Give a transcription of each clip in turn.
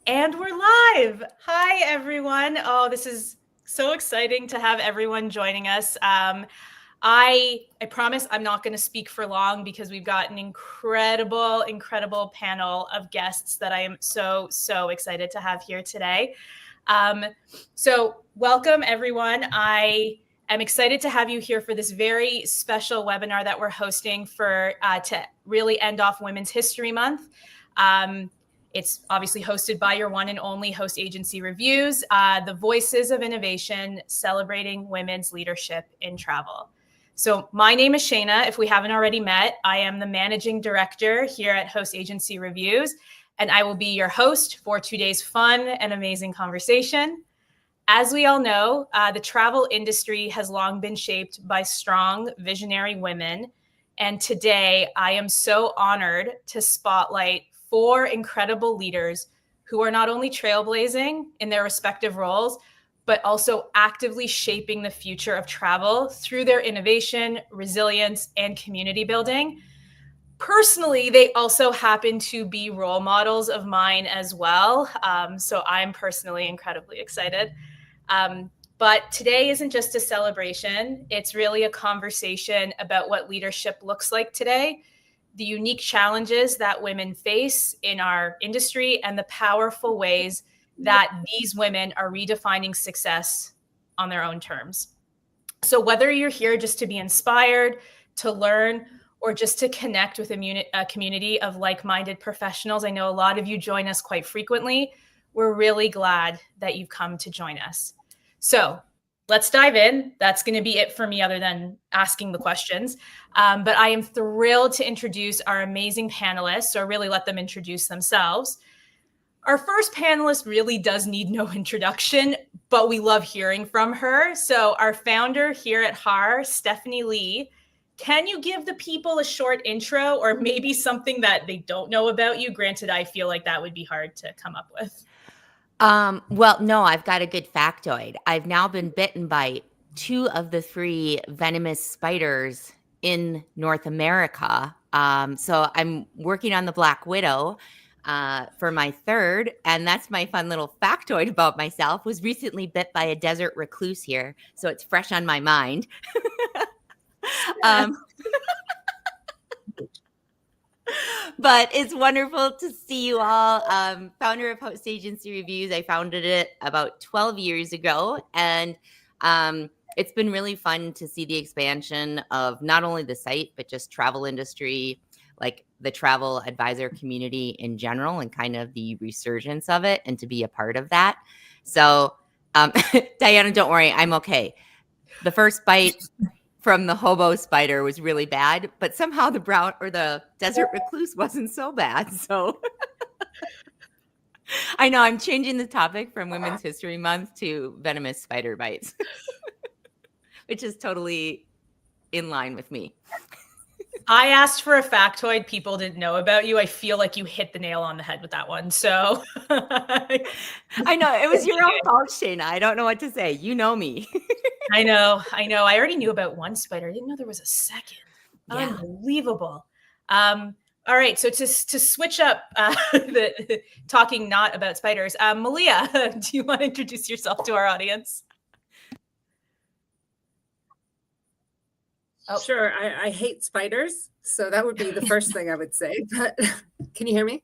And we're live. Hi, everyone. Oh, this is so exciting to have everyone joining us. I promise I'm not going to speak for long because we've got an incredible panel of guests that I am so excited to have here today. So welcome, everyone. I am excited to have you here for this very special webinar that we're hosting to really end off Women's History Month. It's obviously hosted by your one and only Host Agency Reviews, the Voices of Innovation, celebrating women's leadership in travel. So my name is Shayna. If we haven't already met, I am the Managing Director here at Host Agency Reviews, and I will be your host for today's fun and amazing conversation. As we all know, the travel industry has long been shaped by strong, visionary women. And today, I am so honored to spotlight 4 incredible leaders who are not only trailblazing in their respective roles, but also actively shaping the future of travel through their innovation, resilience, and community building. Personally, they also happen to be role models of mine as well. So I'm personally incredibly excited. But today isn't just a celebration. It's really a conversation about what leadership looks like today, the unique challenges that women face in our industry, and the powerful ways that these women are redefining success on their own terms. So whether you're here just to be inspired, to learn, or just to connect with a community of like-minded professionals, I know a lot of you join us quite frequently. We're really glad that you've come to join us. So let's dive in. That's going to be it for me other than asking the questions. But I am thrilled to introduce our amazing panelists, or really let them introduce themselves. Our first panelist really does need no introduction, but we love hearing from her. So our founder here at HAR, Stephanie Lee, can you give the people a short intro, or maybe something that they don't know about you? Granted, I feel like that would be hard to come up with. Well, no, I've got a good factoid. I've now been bitten by 2 of the 3 venomous spiders in North America. So I'm working on the Black Widow for my 3rd, and that's my fun little factoid about myself. Was recently bit by a desert recluse here, so it's fresh on my mind. But it's wonderful to see you all. Founder of Host Agency Reviews. I founded it about 12 years ago. And it's been really fun to see the expansion of not only the site, but just travel industry, like the travel advisor community in general, and kind of the resurgence of it, and to be a part of that. So Diana, don't worry, I'm okay. The first bite from the hobo spider was really bad, but somehow the brown or the desert recluse wasn't so bad. So I know I'm changing the topic from Women's History Month to venomous spider bites, which is totally in line with me. I asked for a factoid people didn't know about you. I feel like you hit the nail on the head with that one. So I know it was your own fault, Shayna. I don't know what to say. You know me. I know. I already knew about one spider. I didn't know there was a second. Yeah. Unbelievable. All right. So to switch up the talking not about spiders, Malia, do you want to introduce yourself to our audience? Oh. Sure. I hate spiders, so that would be the first thing I would say. But can you hear me?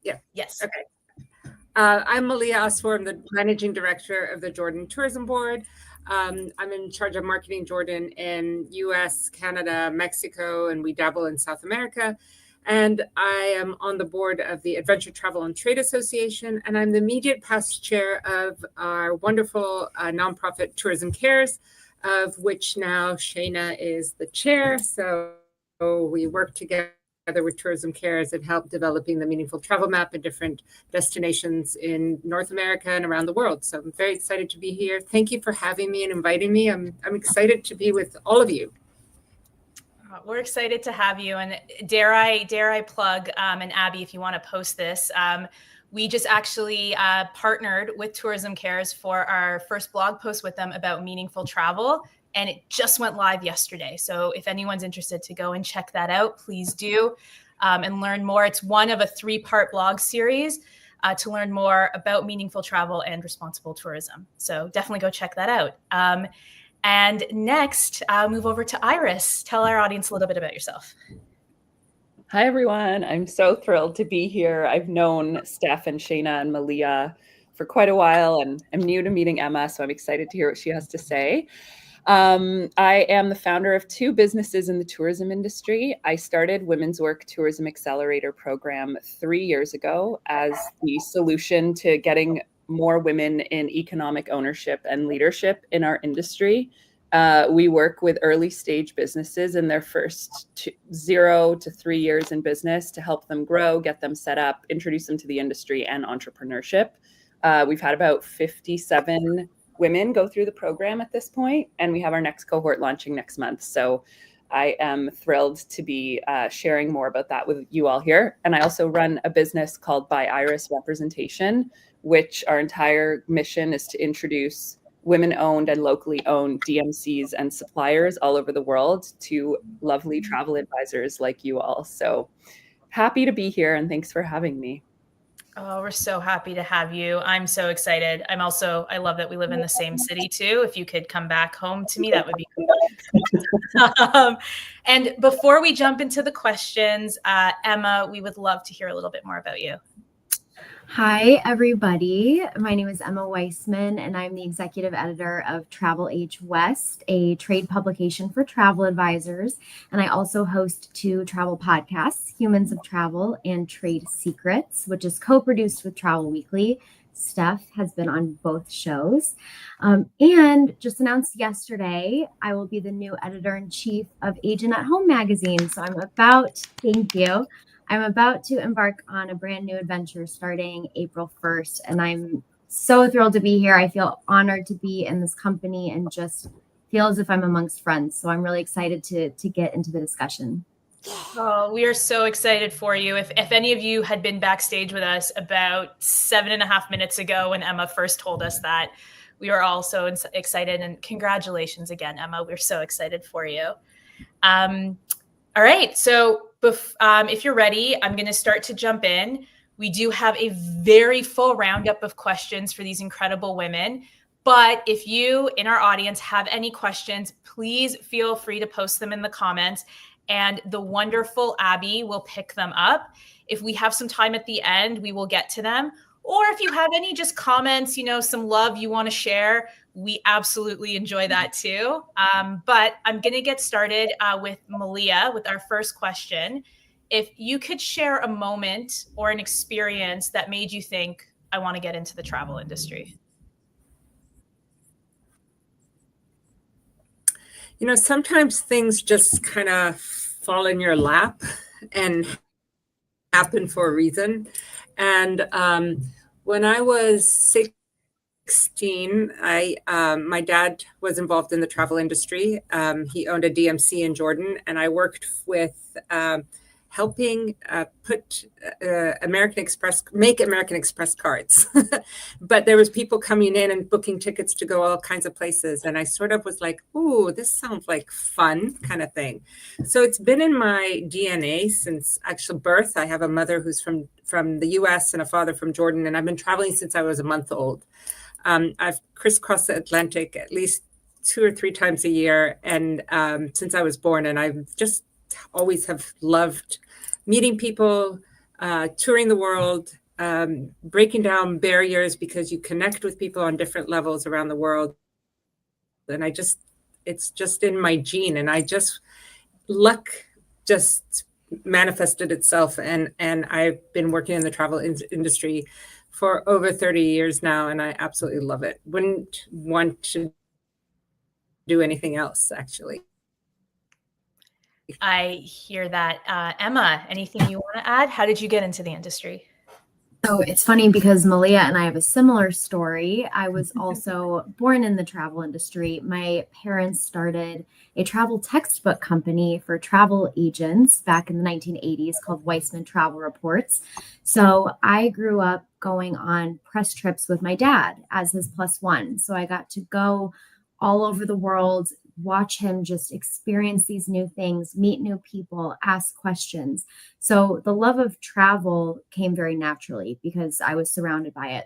Yeah. Yes. Okay. I'm Malia Asfour. I'm the Managing Director of the Jordan Tourism Board. I'm in charge of marketing Jordan in US, Canada, Mexico, and we dabble in South America. And I am on the board of the Adventure Travel and Trade Association, and I'm the immediate past chair of our wonderful nonprofit Tourism Cares, of which now Shayna is the chair. So we work together with Tourism Cares and help developing the meaningful travel map in different destinations in North America and around the world. So I'm very excited to be here. Thank you for having me and inviting me. I'm excited to be with all of you. We're excited to have you. And dare I plug, and Abby, if you want to post this, we just actually partnered with Tourism Cares for our first blog post with them about meaningful travel. And it just went live yesterday. So if anyone's interested to go and check that out, please do and learn more. It's one of a 3-part blog series to learn more about meaningful travel and responsible tourism. So definitely go check that out. And next, I'll move over to Iris. Tell our audience a little bit about yourself. Hi, everyone. I'm so thrilled to be here. I've known Steph and Shayna and Malia for quite a while, and I'm new to meeting Emma, so I'm excited to hear what she has to say. I am the founder of 2 businesses in the tourism industry. I started Women's Work Tourism Accelerator program 3 years ago as the solution to getting more women in economic ownership and leadership in our industry. We work with early stage businesses in their first 0 to 3 years in business to help them grow, get them set up, introduce them to the industry and entrepreneurship. We've had about 57 women go through the program at this point, and we have our next cohort launching next month. So I am thrilled to be sharing more about that with you all here. And I also run a business called By Iris Representation, which our entire mission is to introduce women-owned and locally owned DMCs and suppliers all over the world to lovely travel advisors like you all. So happy to be here, and thanks for having me. Oh, we're so happy to have you. I'm so excited. I love that we live in the same city too. If you could come back home to me, that would be cool. And before we jump into the questions, Emma, we would love to hear a little bit more about you. Hi, everybody. My name is Emma Weissman, and I'm the executive editor of Travel Age West, a trade publication for travel advisors. And I also host 2 travel podcasts, Humans of Travel and Trade Secrets, which is co-produced with Travel Weekly. Steph has been on both shows. And just announced yesterday, I will be the new editor-in-chief of Agent at Home magazine. So thank you. I'm about to embark on a brand new adventure starting April 1st, and I'm so thrilled to be here. I feel honored to be in this company and just feel as if I'm amongst friends. So I'm really excited to get into the discussion. Oh, we are so excited for you. If any of you had been backstage with us about 7.5 minutes ago when Emma first told us that, we were all so excited. And congratulations again, Emma. We're so excited for you. All right, so if you're ready, I'm going to start to jump in. We do have a very full roundup of questions for these incredible women. But if you in our audience have any questions, please feel free to post them in the comments, and the wonderful Abby will pick them up. If we have some time at the end, we will get to them. Or if you have any just comments, some love you want to share, we absolutely enjoy that too. But I'm going to get started with Malia with our first question. If you could share a moment or an experience that made you think, I want to get into the travel industry. Sometimes things just kind of fall in your lap and happen for a reason. And when I was 16, my dad was involved in the travel industry. He owned a DMC in Jordan, and I worked with helping make American Express cards. But there was people coming in and booking tickets to go all kinds of places. And I sort of was like, ooh, this sounds like fun kind of thing. So it's been in my DNA since actual birth. I have a mother who's from the US and a father from Jordan, and I've been traveling since I was a month old. I've crisscrossed the Atlantic at least 2 or 3 times a year, and since I was born, and I've just always have loved meeting people, touring the world, breaking down barriers because you connect with people on different levels around the world. And it's just in my gene, and luck just manifested itself. And I've been working in the travel industry for over 30 years now, and I absolutely love it. Wouldn't want to do anything else, actually. I hear that. Emma, anything you want to add? How did you get into the industry? So it's funny because Malia and I have a similar story. I was also born in the travel industry. My parents started a travel textbook company for travel agents back in the 1980s called Weissman Travel Reports. So I grew up going on press trips with my dad as his +1. So I got to go all over the world, watch him just experience these new things, meet new people, ask questions. So the love of travel came very naturally because I was surrounded by it.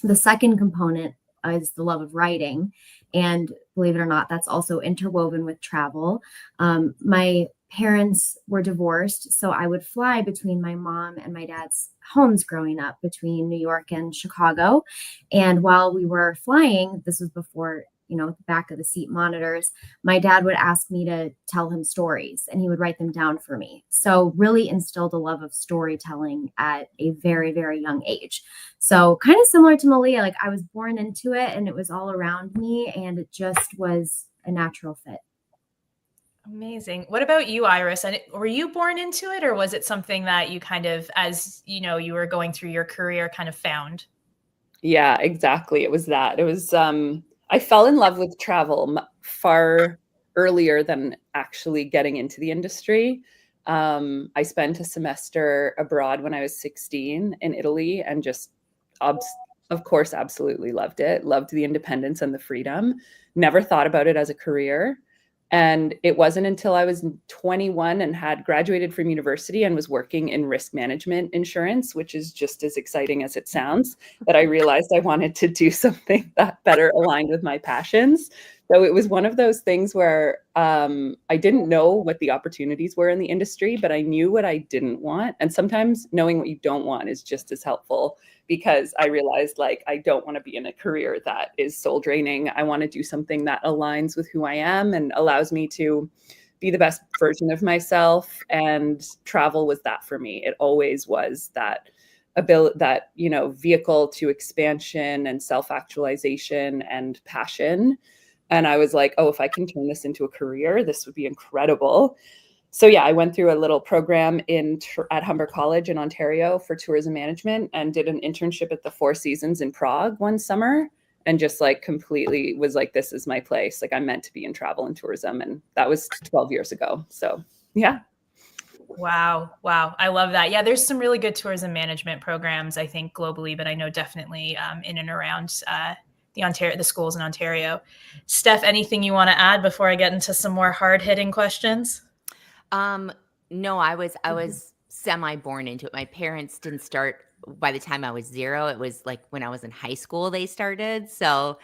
The second component is the love of writing. And believe it or not, that's also interwoven with travel. My parents were divorced, so I would fly between my mom and my dad's homes growing up between New York and Chicago. And while we were flying, this was before, the back of the seat monitors, my dad would ask me to tell him stories and he would write them down for me. So really instilled a love of storytelling at a very, very young age. So kind of similar to Malia, like I was born into it and it was all around me and it just was a natural fit. Amazing. What about you, Iris? And were you born into it, or was it something that you kind of, as you were going through your career, kind of found? Yeah, exactly. It was that. It was, I fell in love with travel far earlier than actually getting into the industry. I spent a semester abroad when I was 16 in Italy and just, of course, absolutely loved it. Loved the independence and the freedom. Never thought about it as a career. And it wasn't until I was 21 and had graduated from university and was working in risk management insurance, which is just as exciting as it sounds, that I realized I wanted to do something that better aligned with my passions. So it was one of those things where I didn't know what the opportunities were in the industry, but I knew what I didn't want. And sometimes knowing what you don't want is just as helpful, because I realized like I don't want to be in a career that is soul draining. I want to do something that aligns with who I am and allows me to be the best version of myself. And travel was that for me. It always was that ability, that vehicle to expansion and self-actualization and passion. And I was like, oh, if I can turn this into a career, this would be incredible. So yeah, I went through a little program at Humber College in Ontario for tourism management and did an internship at the Four Seasons in Prague one summer, and just like completely was like, this is my place. Like I'm meant to be in travel and tourism. And that was 12 years ago. So yeah. Wow. I love that. Yeah, there's some really good tourism management programs, I think, globally, but I know definitely in and around the schools in Ontario. Steph, anything you want to add before I get into some more hard-hitting questions? No, I was semi-born into it. My parents didn't start by the time I was 0. It was like when I was in high school they started. So,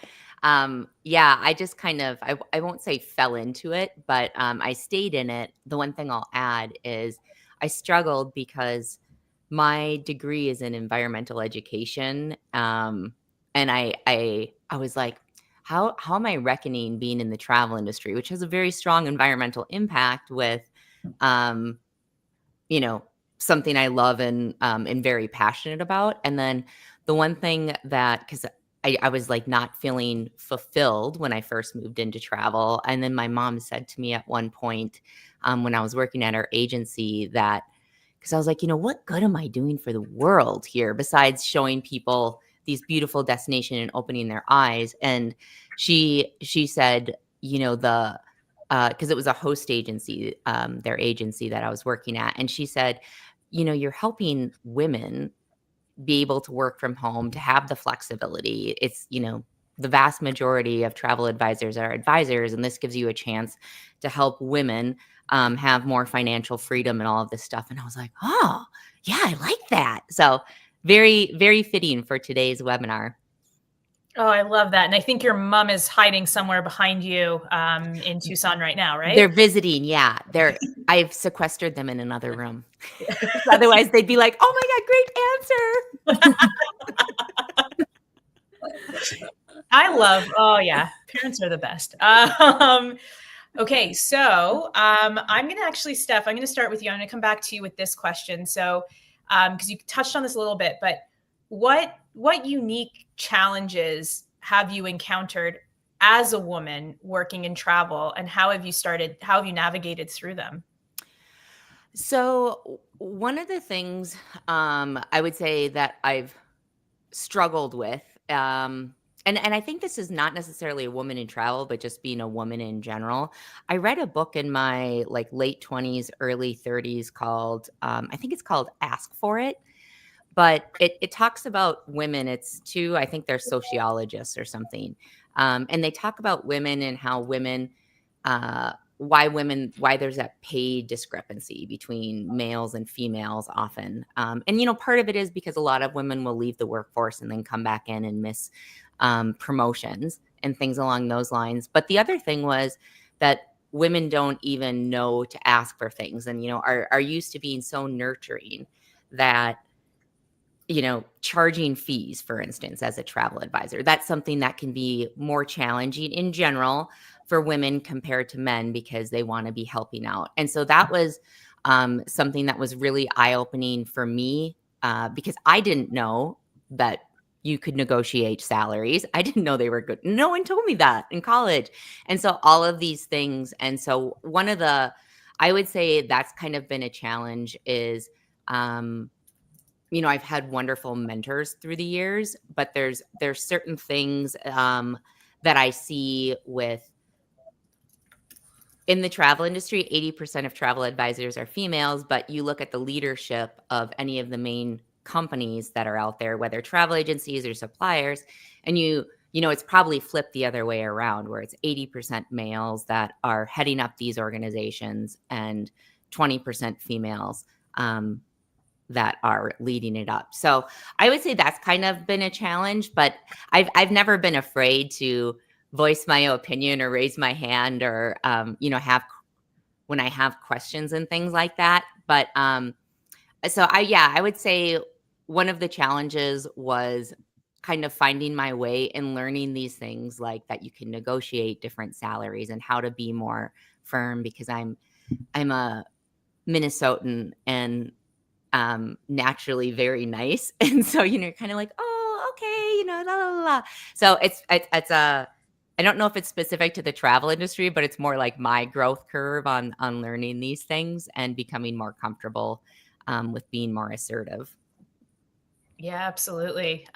yeah, I just kind of, I won't say fell into it, but I stayed in it. The one thing I'll add is I struggled because my degree is in environmental education. And I was like, how am I reckoning being in the travel industry, which has a very strong environmental impact, with um, something I love and very passionate about. And then the one thing that, because I was like not feeling fulfilled when I first moved into travel. And then my mom said to me at one point when I was working at her agency that, because I was like, what good am I doing for the world here besides showing people these beautiful destinations and opening their eyes? And she said, because it was a host agency, their agency that I was working at. And she said, you're helping women be able to work from home, to have the flexibility. It's, the vast majority of travel advisors are advisors, and this gives you a chance to help women have more financial freedom and all of this stuff. And I was like, oh, yeah, I like that. So very, very fitting for today's webinar. Oh, I love that. And I think your mom is hiding somewhere behind you in Tucson right now, right? They're visiting. Yeah. I've sequestered them in another room. Otherwise they'd be like, oh my God, great answer. Oh yeah, parents are the best. Okay, so I'm going to actually, Steph, I'm going to start with you. I'm going to come back to you with this question. So, because you touched on this a little bit, but what unique challenges have you encountered as a woman working in travel, and how have you navigated through them? So one of the things I would say that I've struggled with, and I think this is not necessarily a woman in travel, but just being a woman in general. I read a book in my like late 20s, early 30s called, I think it's called Ask for It. But it talks about women. It's two, I think they're sociologists or something. And they talk about women and how women why there's that pay discrepancy between males and females often. And part of it is because a lot of women will leave the workforce and then come back in and miss promotions and things along those lines. But the other thing was that women don't even know to ask for things, and are used to being so nurturing that charging fees, for instance, as a travel advisor, that's something that can be more challenging in general for women compared to men because they want to be helping out. And so that was something that was really eye-opening for me because I didn't know that you could negotiate salaries. I didn't know they were good. No one told me that in college. And so all of these things. And so I would say that's kind of been a challenge is, I've had wonderful mentors through the years, but there's certain things that I see in the travel industry. 80% of travel advisors are females, but you look at the leadership of any of the main companies that are out there, whether travel agencies or suppliers, and it's probably flipped the other way around, where it's 80% males that are heading up these organizations and 20% females that are leading it up. So I would say that's kind of been a challenge, but I've never been afraid to voice my opinion or raise my hand or when I have questions and things like that. But so I would say one of the challenges was kind of finding my way and learning these things, like that you can negotiate different salaries and how to be more firm, because I'm a Minnesotan and naturally very nice. And so, kind of like, oh, okay, la, la, la, la. So it's I don't know if it's specific to the travel industry, but it's more like my growth curve on learning these things and becoming more comfortable with being more assertive. Yeah, absolutely.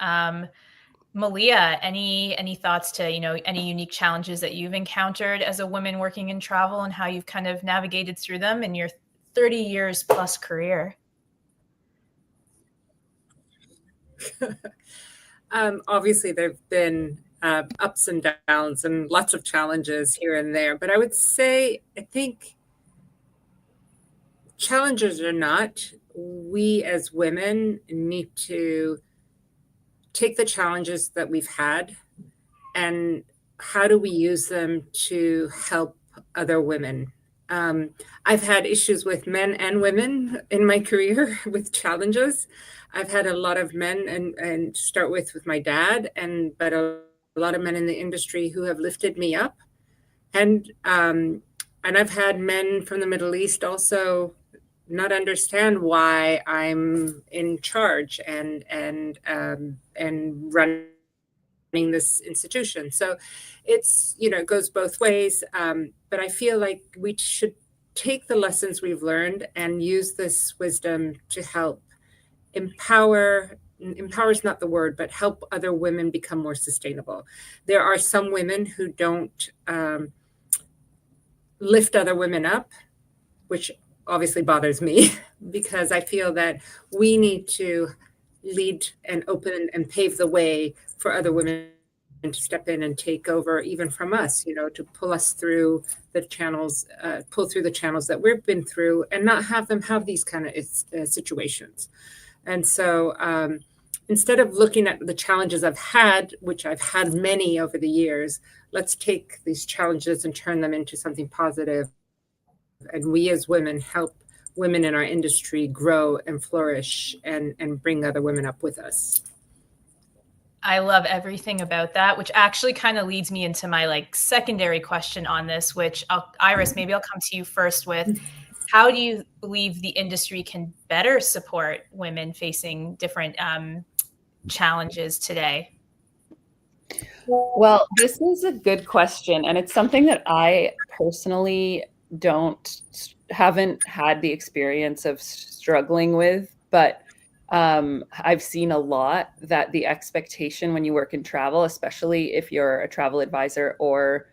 Malia, any thoughts to, any unique challenges that you've encountered as a woman working in travel and how you've kind of navigated through them in your 30 years plus career? Obviously, there have been ups and downs and lots of challenges here and there. But I would say, I think challenges or not, we as women need to take the challenges that we've had and how do we use them to help other women. I've had issues with men and women in my career with challenges. I've had a lot of men and start with my dad, but a lot of men in the industry who have lifted me up. And I've had men from the Middle East also not understand why I'm in charge and running this institution. So it's, it goes both ways. But I feel like we should take the lessons we've learned and use this wisdom to help empower is not the word, but help other women become more sustainable. There are some women who don't lift other women up, which obviously bothers me because I feel that we need to lead and open and pave the way for other women to step in and take over even from us, to pull us through the channels, pull through the channels that we've been through and not have them have these kind of situations. And so instead of looking at the challenges I've had, which I've had many over the years, let's take these challenges and turn them into something positive. And we as women help women in our industry grow and flourish and bring other women up with us. I love everything about that, which actually kind of leads me into my secondary question on this, which Iris, maybe I'll come to you first with. How do you believe the industry can better support women facing different challenges today? Well, this is a good question, and it's something that I personally haven't had the experience of struggling with, but I've seen a lot that the expectation when you work in travel, especially if you're a travel advisor or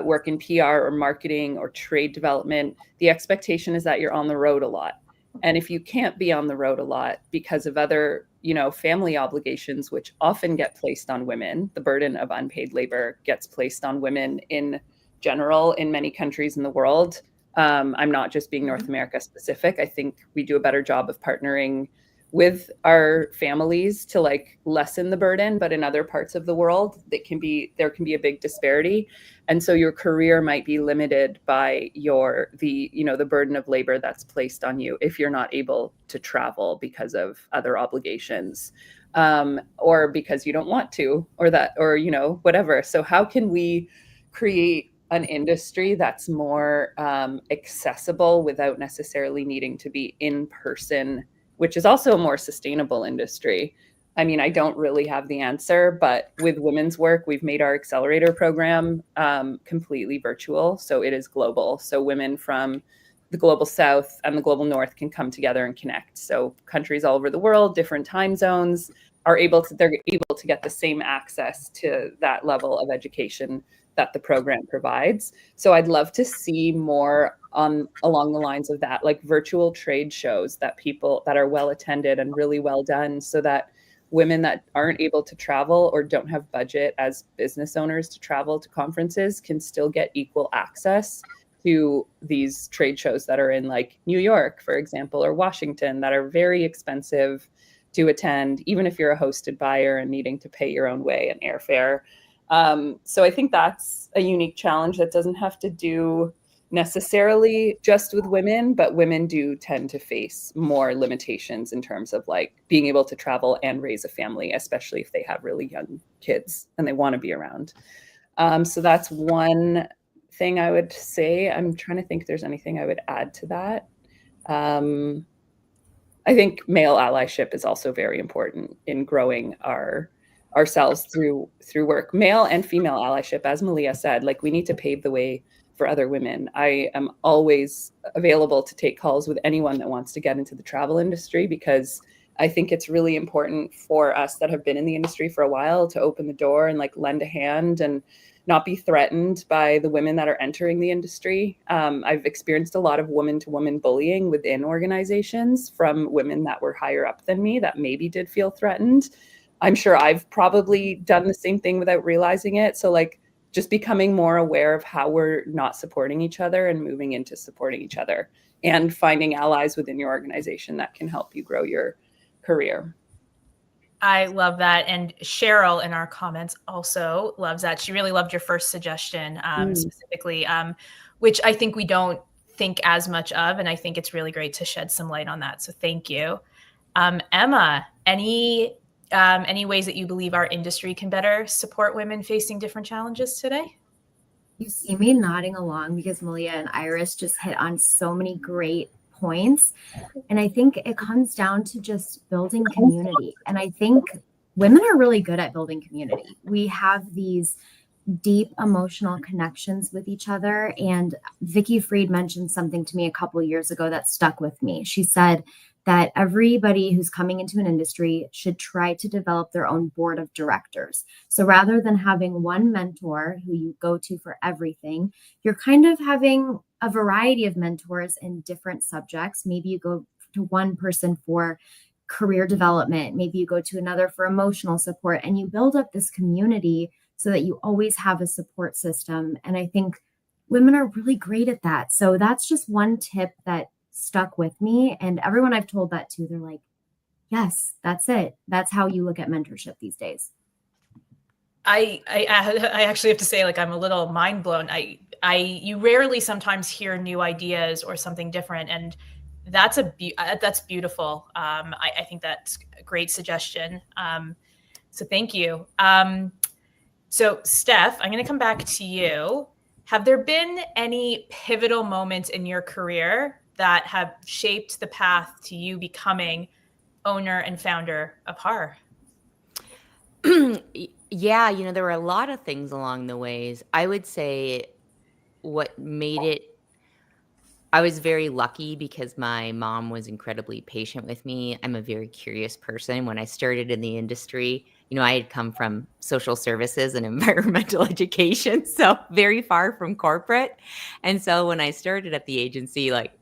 work in PR or marketing or trade development, the expectation is that you're on the road a lot. And if you can't be on the road a lot because of other, family obligations, which often get placed on women, the burden of unpaid labor gets placed on women in general in many countries in the world. I'm not just being North America specific. I think we do a better job of partnering with our families to like lessen the burden, but in other parts of the world there can be a big disparity. And so your career might be limited by the burden of labor that's placed on you if you're not able to travel because of other obligations, or because you don't want to, or whatever. So how can we create an industry that's more accessible without necessarily needing to be in person, which is also a more sustainable industry? I mean, I don't really have the answer, but with women's work, we've made our accelerator program completely virtual. So it is global. So women from the global south and the global north can come together and connect. So countries all over the world, different time zones, they're able to get the same access to that level of education that the program provides. So I'd love to see more along the lines of that, like virtual trade shows that are well attended and really well done, so that women that aren't able to travel or don't have budget as business owners to travel to conferences can still get equal access to these trade shows that are in like New York, for example, or Washington, that are very expensive to attend, even if you're a hosted buyer and needing to pay your own way and airfare. So I think that's a unique challenge that doesn't have to do necessarily just with women, but women do tend to face more limitations in terms of like being able to travel and raise a family, especially if they have really young kids and they want to be around. So that's one thing I would say. I'm trying to think if there's anything I would add to that. I think male allyship is also very important in growing ourselves through work. Male and female allyship, as Malia said, like we need to pave the way for other women. I am always available to take calls with anyone that wants to get into the travel industry, because I think it's really important for us that have been in the industry for a while to open the door and like lend a hand and not be threatened by the women that are entering the industry. I've experienced a lot of woman-to-woman bullying within organizations from women that were higher up than me that maybe did feel threatened. I'm sure I've probably done the same thing without realizing it. So like just becoming more aware of how we're not supporting each other and moving into supporting each other and finding allies within your organization that can help you grow your career. I love that. And Cheryl in our comments also loves that. She really loved your first suggestion specifically, which I think we don't think as much of. And I think it's really great to shed some light on that. So thank you. Emma, any ways that you believe our industry can better support women facing different challenges today? You see me nodding along because Malia and Iris just hit on so many great points. And I think it comes down to just building community. And I think women are really good at building community. We have these deep emotional connections with each other. And Vicky Fried mentioned something to me a couple of years ago that stuck with me. She said that everybody who's coming into an industry should try to develop their own board of directors. So rather than having one mentor who you go to for everything, you're kind of having a variety of mentors in different subjects. Maybe you go to one person for career development, maybe you go to another for emotional support, and you build up this community so that you always have a support system. And I think women are really great at that. So that's just one tip that stuck with me. And everyone I've told that to, they're like, yes, that's it. That's how you look at mentorship these days. I actually have to say, like, I'm a little mind blown. You rarely sometimes hear new ideas or something different. And that's beautiful. I think that's a great suggestion. So thank you. So Steph, I'm going to come back to you. Have there been any pivotal moments in your career that have shaped the path to you becoming owner and founder of HAR? Yeah, there were a lot of things along the ways. I would say what made it, I was very lucky because my mom was incredibly patient with me. I'm a very curious person. When I started in the industry, I had come from social services and environmental education, so very far from corporate. And so when I started at the agency, like,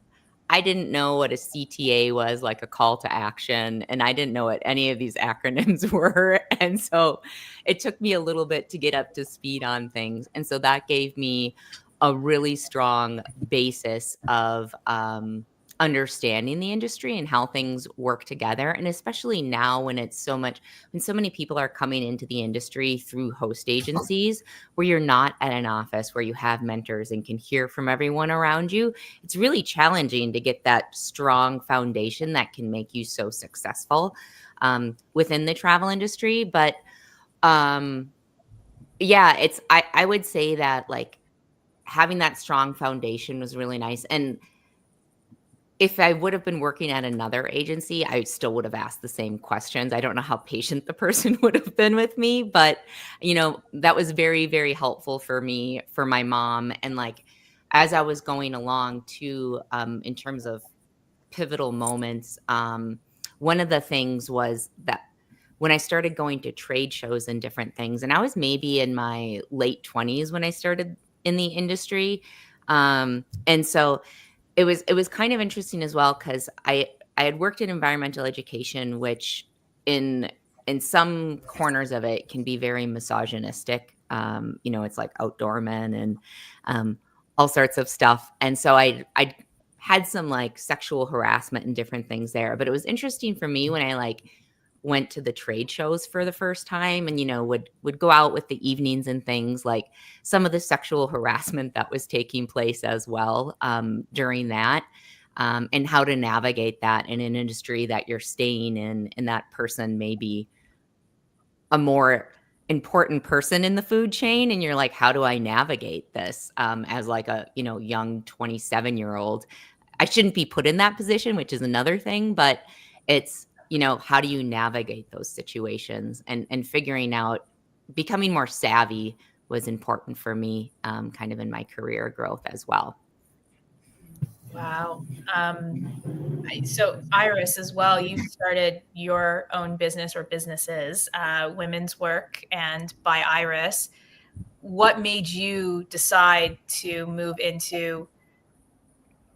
I didn't know what a CTA was, like a call to action, and I didn't know what any of these acronyms were. And so it took me a little bit to get up to speed on things. And so that gave me a really strong basis of understanding the industry and how things work together. And especially now when when so many people are coming into the industry through host agencies, where you're not at an office where you have mentors and can hear from everyone around you, it's really challenging to get that strong foundation that can make you so successful within the travel industry. But yeah, I would say that like having that strong foundation was really nice. And if I would have been working at another agency, I still would have asked the same questions. I don't know how patient the person would have been with me, but that was very, very helpful for me, for my mom. And like, as I was going along too, in terms of pivotal moments, one of the things was that when I started going to trade shows and different things, and I was maybe in my late 20s when I started in the industry. And so it was kind of interesting as well, because I had worked in environmental education, which in some corners of it can be very misogynistic. It's like outdoor men and all sorts of stuff. And so I had some like sexual harassment and different things there. But it was interesting for me when I like went to the trade shows for the first time and would go out with the evenings and things, like some of the sexual harassment that was taking place as well during that, and how to navigate that in an industry that you're staying in, and that person may be a more important person in the food chain, and you're like, how do I navigate this as like a young 27-year-old? I shouldn't be put in that position, which is another thing, but it's how do you navigate those situations, and figuring out, becoming more savvy was important for me kind of in my career growth as well. Wow. So Iris as well, you started your own business or businesses, Women's Work and by Iris. What made you decide to move into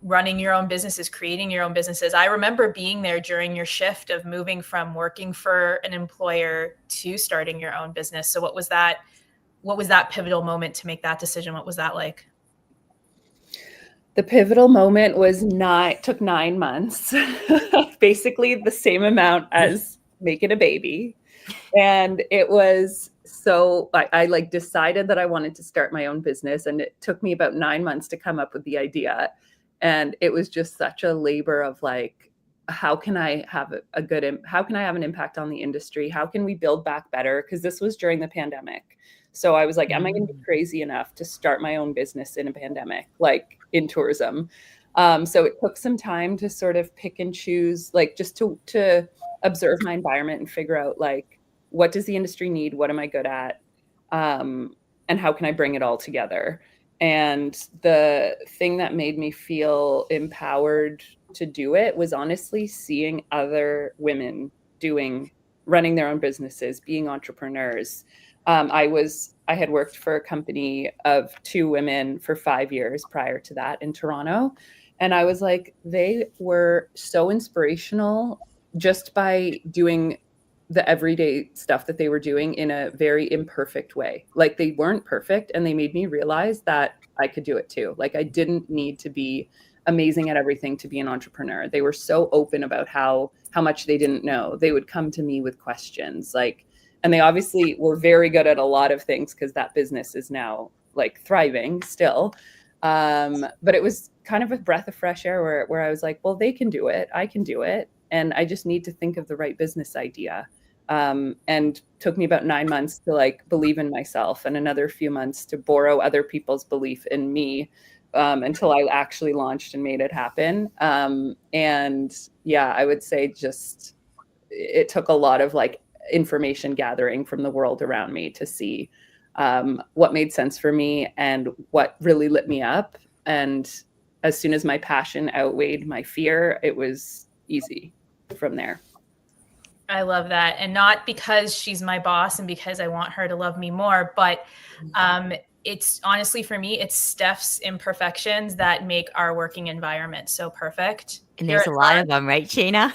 running your own businesses, creating your own businesses? I remember being there during your shift of moving from working for an employer to starting your own business. So what was that pivotal moment to make that decision? What was that like? The pivotal moment took 9 months, basically the same amount as making a baby. And it was so I like decided that I wanted to start my own business, and it took me about 9 months to come up with the idea. And it was just such a labor of like, how can I have an impact on the industry? How can we build back better? Because this was during the pandemic. So I was like, am I going to be crazy enough to start my own business in a pandemic, like in tourism? So it took some time to sort of pick and choose, like just to observe my environment and figure out like, what does the industry need? What am I good at? And how can I bring it all together? And the thing that made me feel empowered to do it was honestly seeing other women running their own businesses, being entrepreneurs. I had worked for a company of 2 women for 5 years prior to that in Toronto. And I was like, they were so inspirational just by doing the everyday stuff that they were doing in a very imperfect way. Like they weren't perfect, and they made me realize that I could do it too. Like I didn't need to be amazing at everything to be an entrepreneur. They were so open about how much they didn't know. They would come to me with questions, like, and they obviously were very good at a lot of things because that business is now like thriving still. But it was kind of a breath of fresh air where I was like, well, they can do it. I can do it. And I just need to think of the right business idea. And took me about 9 months to like believe in myself, and another few months to borrow other people's belief in me, until I actually launched and made it happen. And yeah, I would say just it took a lot of like information gathering from the world around me to see what made sense for me and what really lit me up. And as soon as my passion outweighed my fear, it was easy from there. I love that. And not because she's my boss and because I want her to love me more, but it's honestly, for me, it's Steph's imperfections that make our working environment so perfect. And there's a lot of them, right, Shayna?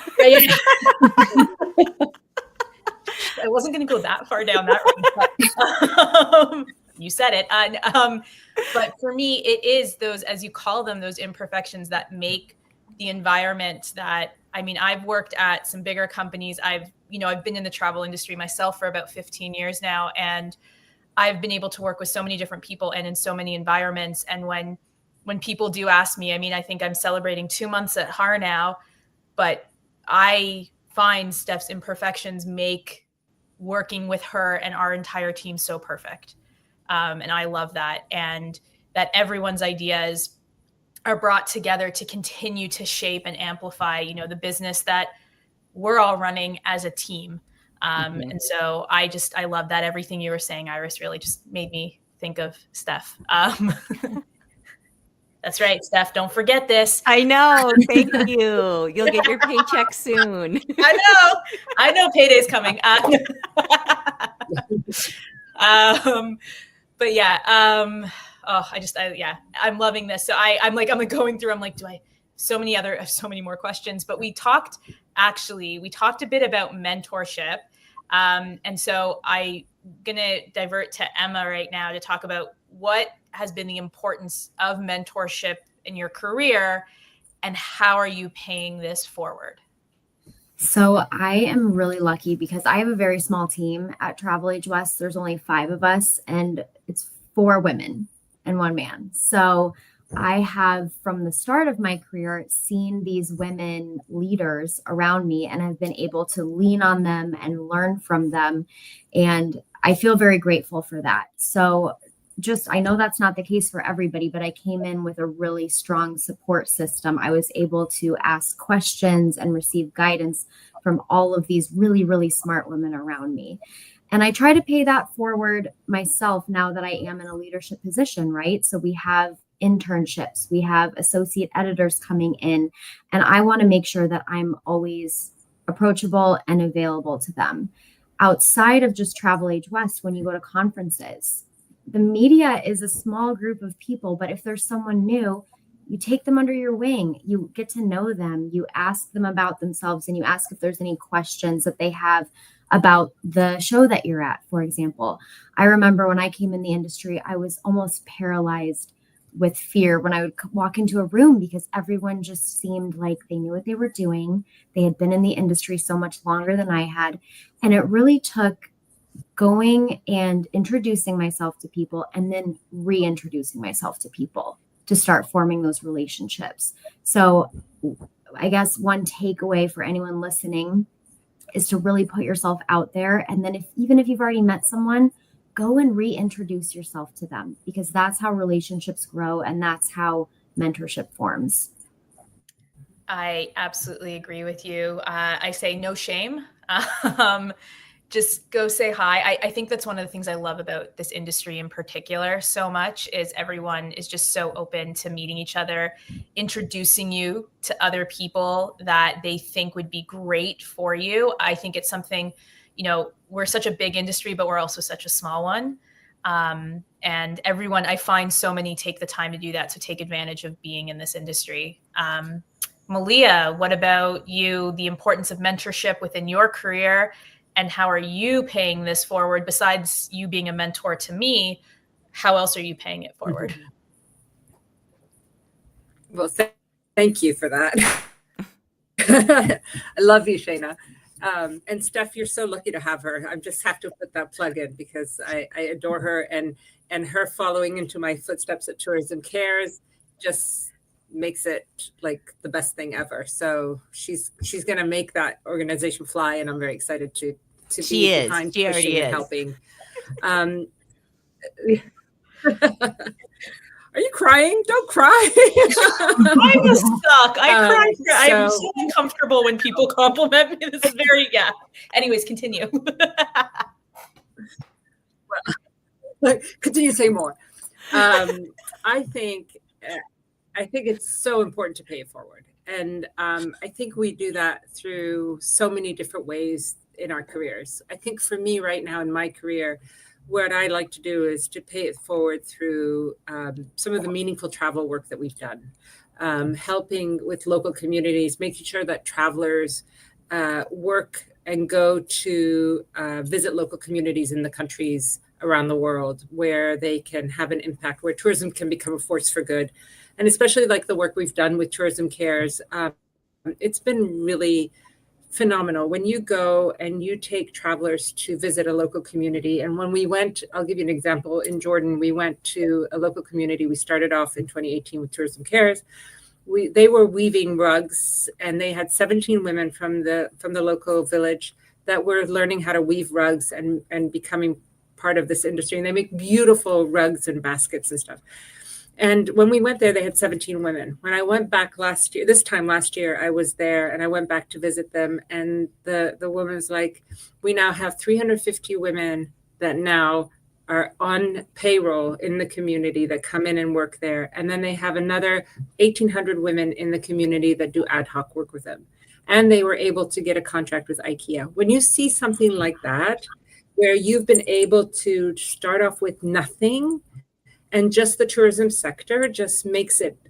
I wasn't going to go that far down that road. you said it. But for me, it is those, as you call them, those imperfections that make the environment that, I mean, I've worked at some bigger companies. I've been in the travel industry myself for about 15 years now. And I've been able to work with so many different people and in so many environments. And when people do ask me, I mean, I think I'm celebrating 2 months at HAR now, but I find Steph's imperfections make working with her and our entire team so perfect. And I love that. And that everyone's ideas are brought together to continue to shape and amplify, the business that we're all running as a team. And so I love that. Everything you were saying, Iris, really just made me think of Steph. That's right, Steph. Don't forget this. I know. Thank you. You'll get your paycheck soon. I know. Payday's coming. But yeah. I'm loving this. So I'm going through. I'm like, so many more questions. But we talked a bit about mentorship. And so I'm gonna divert to Emma right now to talk about what has been the importance of mentorship in your career and how are you paying this forward? So I am really lucky because I have a very small team at Travel Age West. There's only 5 of us and it's 4 women and 1 man. So I have, from the start of my career, seen these women leaders around me and have been able to lean on them and learn from them. And I feel very grateful for that. So I know that's not the case for everybody, but I came in with a really strong support system. I was able to ask questions and receive guidance from all of these really, really smart women around me. And I try to pay that forward myself now that I am in a leadership position, right? So we have internships, we have associate editors coming in, and I want to make sure that I'm always approachable and available to them. Outside of just Travel Age West, when you go to conferences, the media is a small group of people, but if there's someone new, you take them under your wing, you get to know them, you ask them about themselves, and you ask if there's any questions that they have about the show that you're at, for example. I remember when I came in the industry, I was almost paralyzed with fear when I would walk into a room because everyone just seemed like they knew what they were doing. They had been in the industry so much longer than I had. And it really took going and introducing myself to people and then reintroducing myself to people to start forming those relationships. So I guess one takeaway for anyone listening is to really put yourself out there. And then even if you've already met someone, go and reintroduce yourself to them, because that's how relationships grow and that's how mentorship forms. I absolutely agree with you. I say no shame. Just go say hi. I think that's one of the things I love about this industry in particular so much is everyone is just so open to meeting each other, introducing you to other people that they think would be great for you. I think it's something, we're such a big industry, but we're also such a small one. And everyone, I find so many take the time to do that. So take advantage of being in this industry. Malia, what about you? The importance of mentorship within your career, and how are you paying this forward? Besides you being a mentor to me, how else are you paying it forward? Well, thank you for that. I love you, Shayna. And Steph, you're so lucky to have her. I just have to put that plug in because I adore her, and her following into my footsteps at Tourism Cares just makes it like the best thing ever. So she's going to make that organization fly, and I'm very excited to be behind pushing and helping. Are you crying? Don't cry. I'm a suck. I'm so uncomfortable when people compliment me. This is very, Anyways, continue. Continue to say more. I think it's so important to pay it forward. And I think we do that through so many different ways in our careers. I think for me right now in my career, what I like to do is to pay it forward through some of the meaningful travel work that we've done, helping with local communities, making sure that travelers work and go to visit local communities in the countries around the world where they can have an impact, where tourism can become a force for good. And especially like the work we've done with Tourism Cares, it's been really phenomenal when you go and you take travelers to visit a local community. And when we went, I'll give you an example. In Jordan, we went to a local community. We started off in 2018 with Tourism Cares. They were weaving rugs, and they had 17 women from the local village that were learning how to weave rugs and becoming part of this industry. And they make beautiful rugs and baskets and stuff. And when we went there, they had 17 women. When I went back this time last year, I was there and I went back to visit them. And the woman's like, we now have 350 women that now are on payroll in the community that come in and work there. And then they have another 1,800 women in the community that do ad hoc work with them. And they were able to get a contract with IKEA. When you see something like that, where you've been able to start off with nothing, and just the tourism sector just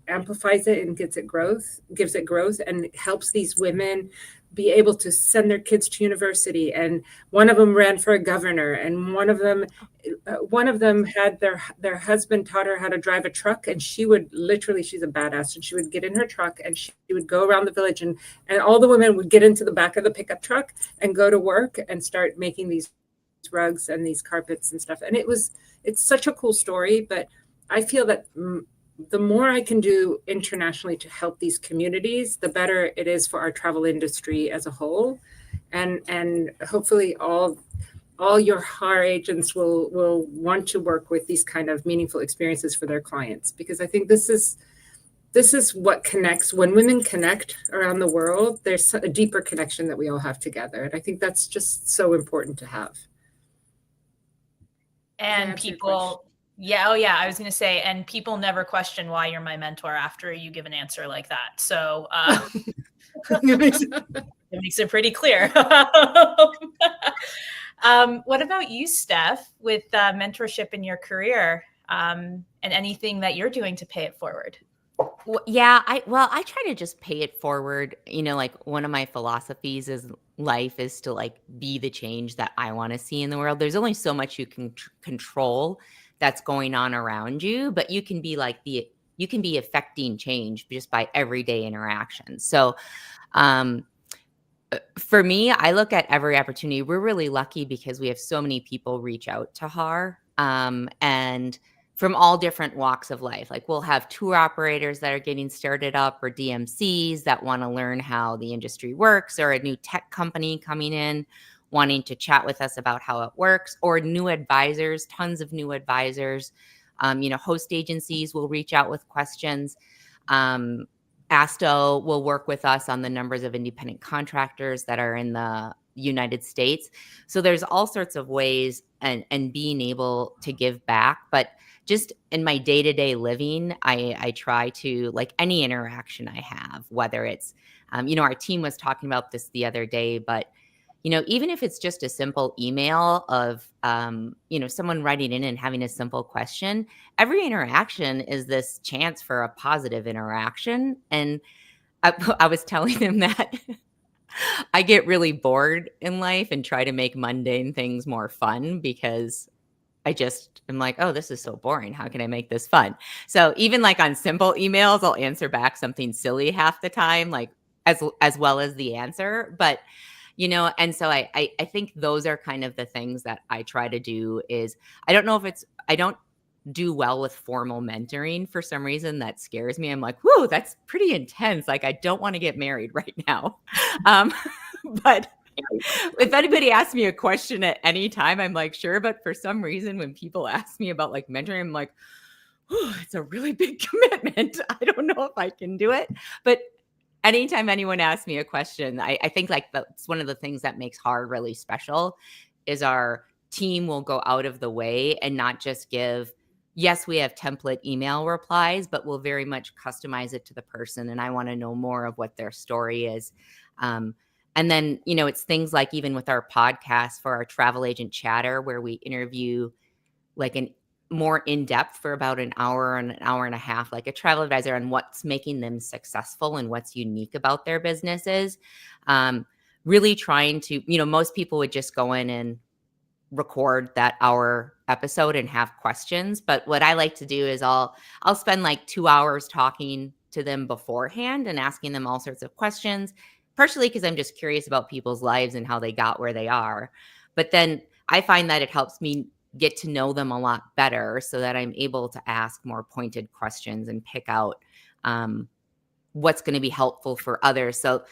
amplifies it and gives it growth and helps these women be able to send their kids to university. And one of them ran for a governor, and one of them had their husband taught her how to drive a truck, and she's a badass, and she would get in her truck and she would go around the village, and all the women would get into the back of the pickup truck and go to work and start making these rugs and these carpets and stuff. And it's such a cool story, but I feel that the more I can do internationally to help these communities, the better it is for our travel industry as a whole. And hopefully all your HAR agents will want to work with these kind of meaningful experiences for their clients, because I think this is what connects. When women connect around the world, there's a deeper connection that we all have together. And I think that's just so important to have. And people, I was going to say, and people never question why you're my mentor after you give an answer like that. So it makes it pretty clear. What about you, Steph, with mentorship in your career, and anything that you're doing to pay it forward? I try to just pay it forward. Like, one of my philosophies is life is to like be the change that I want to see in the world. There's only so much you can control that's going on around you, but you can be affecting change just by everyday interactions. So, for me, I look at every opportunity. We're really lucky because we have so many people reach out to HAR, and from all different walks of life. Like, we'll have tour operators that are getting started up, or DMCs that want to learn how the industry works, or a new tech company coming in wanting to chat with us about how it works, or new advisors, tons of new advisors. Host agencies will reach out with questions. ASTO will work with us on the numbers of independent contractors that are in the United States. So there's all sorts of ways and being able to give back. But just in my day-to-day living, I try to, like, any interaction I have, whether it's, our team was talking about this the other day, but, even if it's just a simple email of, someone writing in and having a simple question, every interaction is this chance for a positive interaction. And I was telling them that I get really bored in life and try to make mundane things more fun, because I just am like, oh, this is so boring. How can I make this fun? So even like on simple emails, I'll answer back something silly half the time, like as well as the answer. But, and so I think those are kind of the things that I try to do. Is I don't do well with formal mentoring for some reason. That scares me. I'm like, whoa, that's pretty intense. Like, I don't want to get married right now. But if anybody asks me a question at any time, I'm like, sure. But for some reason, when people ask me about like mentoring, I'm like, oh, it's a really big commitment. I don't know if I can do it. But anytime anyone asks me a question, I think like that's one of the things that makes HAR really special, is our team will go out of the way and not just give, yes, we have template email replies, but we'll very much customize it to the person. And I want to know more of what their story is. And then, it's things like, even with our podcast for our travel agent chatter, where we interview like an more in-depth for about an hour and a half, like a travel advisor, on what's making them successful and what's unique about their businesses. really trying to, most people would just go in and record that hour episode and have questions. But what I like to do is I'll spend like 2 hours talking to them beforehand and asking them all sorts of questions, partially because I'm just curious about people's lives and how they got where they are. But then I find that it helps me get to know them a lot better so that I'm able to ask more pointed questions and pick out what's going to be helpful for others. So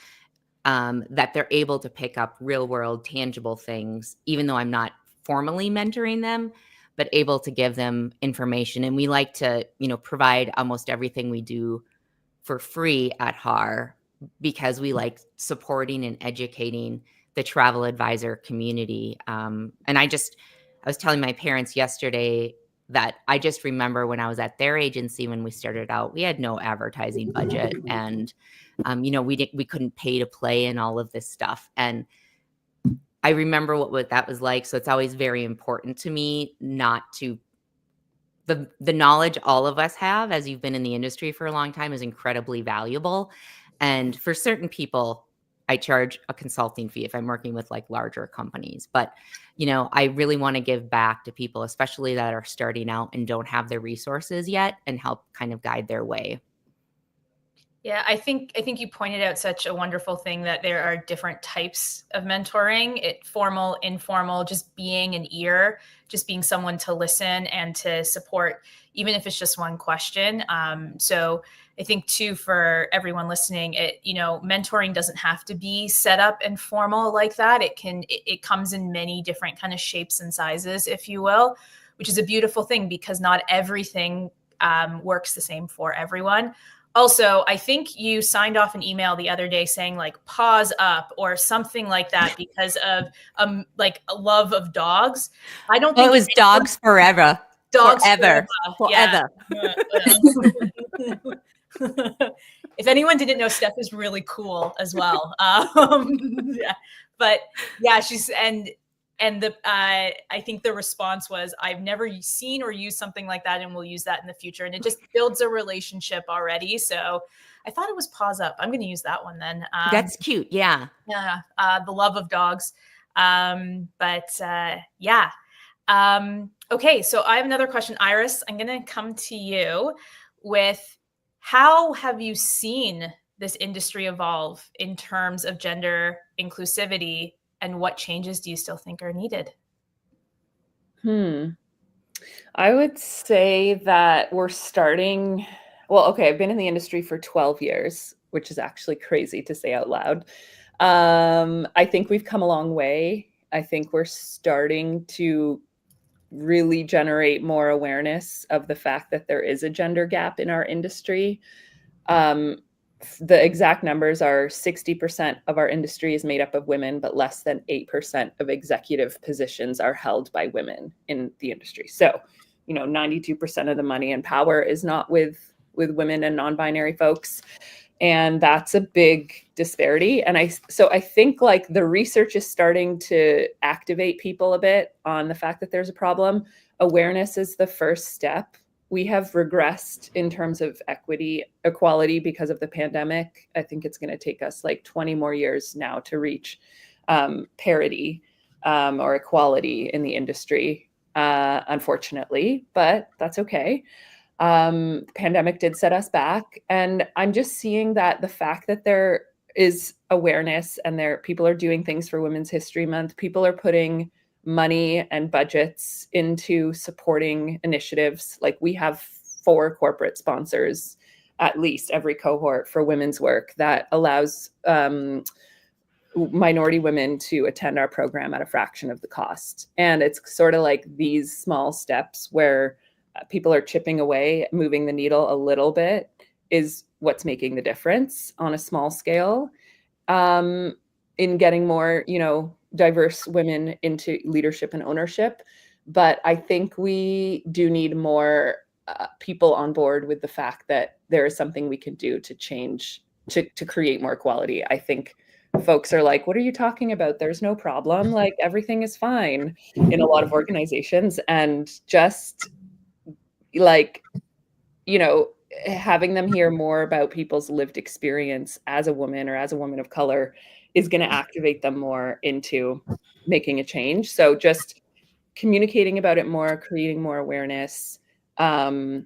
that they're able to pick up real world, tangible things, even though I'm not formally mentoring them, but able to give them information. And we like to, provide almost everything we do for free at HAR because we like supporting and educating the travel advisor community. And I was telling my parents yesterday that I just remember when I was at their agency when we started out, we had no advertising budget, and we couldn't pay to play and all of this stuff. And I remember what that was like. So it's always very important to me not to the knowledge all of us have as you've been in the industry for a long time is incredibly valuable. And for certain people, I charge a consulting fee if I'm working with like larger companies. But, I really want to give back to people, especially that are starting out and don't have the resources yet, and help kind of guide their way. Yeah, I think you pointed out such a wonderful thing that there are different types of mentoring, formal, informal, just being an ear, just being someone to listen and to support, even if it's just one question. So I think too, for everyone listening, mentoring doesn't have to be set up and formal like that. It comes in many different kind of shapes and sizes, if you will, which is a beautiful thing because not everything works the same for everyone. Also, I think you signed off an email the other day saying like pause up or something like that because of like a love of dogs. I don't think it was dogs forever. Dogs forever. Yeah. If anyone didn't know, Steph is really cool as well. Yeah, but yeah, I think the response was, I've never seen or used something like that, and we'll use that in the future. And it just builds a relationship already. So I thought it was pause up. I'm going to use that one then. That's cute. Yeah. Yeah. The love of dogs. Yeah. Okay. So I have another question, Iris. I'm going to come to you with, how have you seen this industry evolve in terms of gender inclusivity? And what changes do you still think are needed? I would say that we're starting. Well, okay, I've been in the industry for 12 years, which is actually crazy to say out loud. I think we've come a long way. I think we're starting to really generate more awareness of the fact that there is a gender gap in our industry. The exact numbers are 60% of our industry is made up of women, but less than 8% of executive positions are held by women in the industry. So, 92% of the money and power is not with women and non-binary folks. And that's a big disparity. And I think like the research is starting to activate people a bit on the fact that there's a problem. Awareness is the first step. We have regressed in terms of equality because of the pandemic. I think it's going to take us like 20 more years now to reach parity or equality in the industry, unfortunately, but that's okay. The pandemic did set us back. And I'm just seeing that the fact that there is awareness and people are doing things for Women's History Month, people are putting money and budgets into supporting initiatives. Like we have 4 corporate sponsors, at least every cohort, for women's work that allows minority women to attend our program at a fraction of the cost. And it's sort of like these small steps where people are chipping away, moving the needle a little bit is what's making the difference on a small scale in getting more, diverse women into leadership and ownership. But I think we do need more people on board with the fact that there is something we can do to change, to create more equality. I think folks are like, what are you talking about? There's no problem. Like everything is fine in a lot of organizations. And just like, having them hear more about people's lived experience as a woman or as a woman of color is going to activate them more into making a change. So just communicating about it more, creating more awareness, and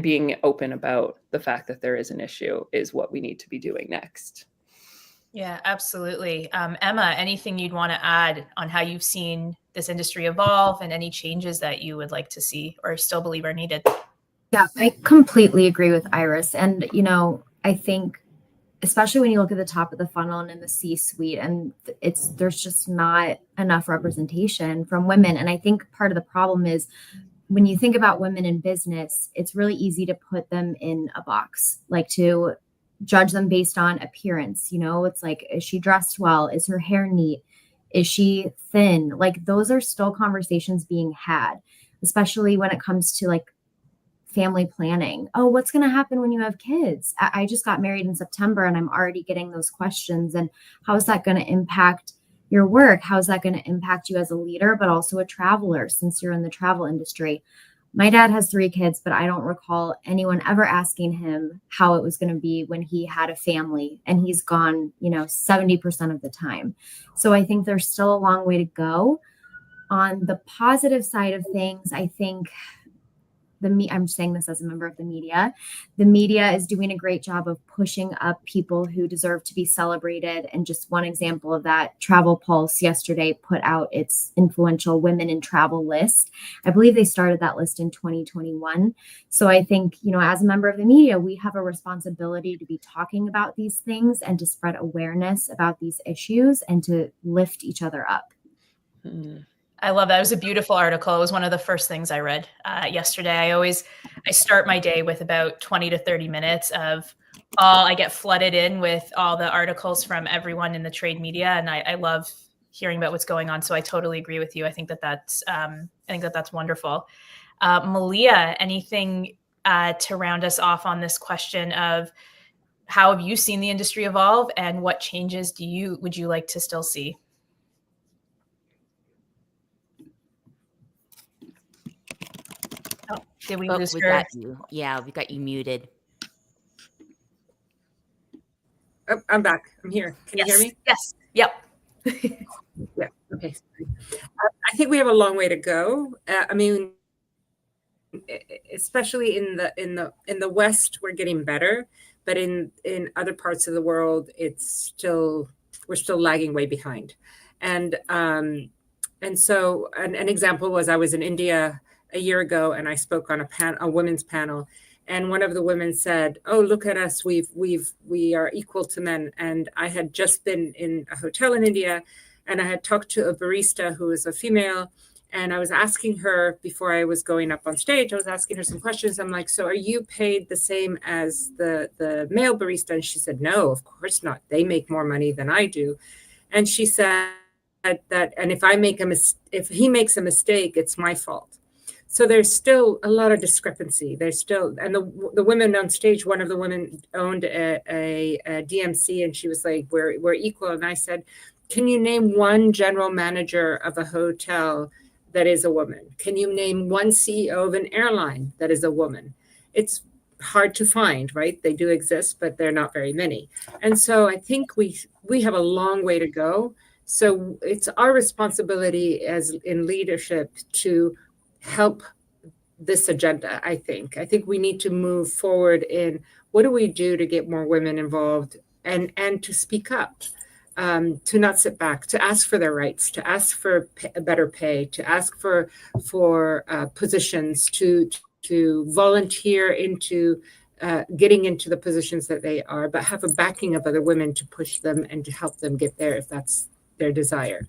being open about the fact that there is an issue is what we need to be doing next. Yeah, absolutely. Emma, anything you'd want to add on how you've seen this industry evolve and any changes that you would like to see or still believe are needed? Yeah, I completely agree with Iris. And, I think, especially when you look at the top of the funnel and in the C-suite, and there's just not enough representation from women. And I think part of the problem is when you think about women in business, it's really easy to put them in a box, like to judge them based on appearance. It's like, is she dressed well? Is her hair neat? Is she thin? Like, those are still conversations being had, especially when it comes to like family planning. Oh, what's going to happen when you have kids? I just got married in September and I'm already getting those questions. And how is that going to impact your work? How is that going to impact you as a leader, but also a traveler, since you're in the travel industry? My dad has 3 kids, but I don't recall anyone ever asking him how it was going to be when he had a family, and he's gone, 70% of the time. So I think there's still a long way to go. On the positive side of things, I think I'm saying this as a member of the media is doing a great job of pushing up people who deserve to be celebrated. And just one example of that, Travel Pulse yesterday put out its influential women in travel list. I believe they started that list in 2021. So I think, as a member of the media, we have a responsibility to be talking about these things and to spread awareness about these issues and to lift each other up. Mm. I love that. It was a beautiful article. It was one of the first things I read yesterday. I start my day with about 20 to 30 minutes of I get flooded in with all the articles from everyone in the trade media. And I love hearing about what's going on. So I totally agree with you. I think that's wonderful. Malia, anything to round us off on this question of how have you seen the industry evolve and what changes would you like to still see? Did we lose her? Got you. Yeah, we got you muted. Oh, I'm back. I'm here. Can you hear me? Yes. Yep. Yeah. Okay. I think we have a long way to go. I mean, especially in the West, we're getting better, but in other parts of the world, we're still lagging way behind. And so an example was I was in India a year ago, and I spoke on a women's panel, and one of the women said, "Oh, look at us! We are equal to men." And I had just been in a hotel in India, and I had talked to a barista who was a female, and I was asking her before I was going up on stage. I was asking her some questions. I'm like, "So are you paid the same as the male barista?" And she said, "No, of course not. They make more money than I do." And she said that, and if he makes a mistake, it's my fault. So there's still a lot of discrepancy. And the women on stage, one of the women owned a DMC, and she was like, we're equal. And I said, can you name one general manager of a hotel that is a woman? Can you name one CEO of an airline that is a woman? It's hard to find, right? They do exist, but they're not very many. And so I think we have a long way to go. So it's our responsibility as in leadership to help this agenda. I think we need to move forward in what do we do to get more women involved and to speak up, to not sit back, to ask for their rights, to ask for better pay, to ask for positions, to volunteer into getting into the positions that they are, but have a backing of other women to push them and to help them get there if that's their desire.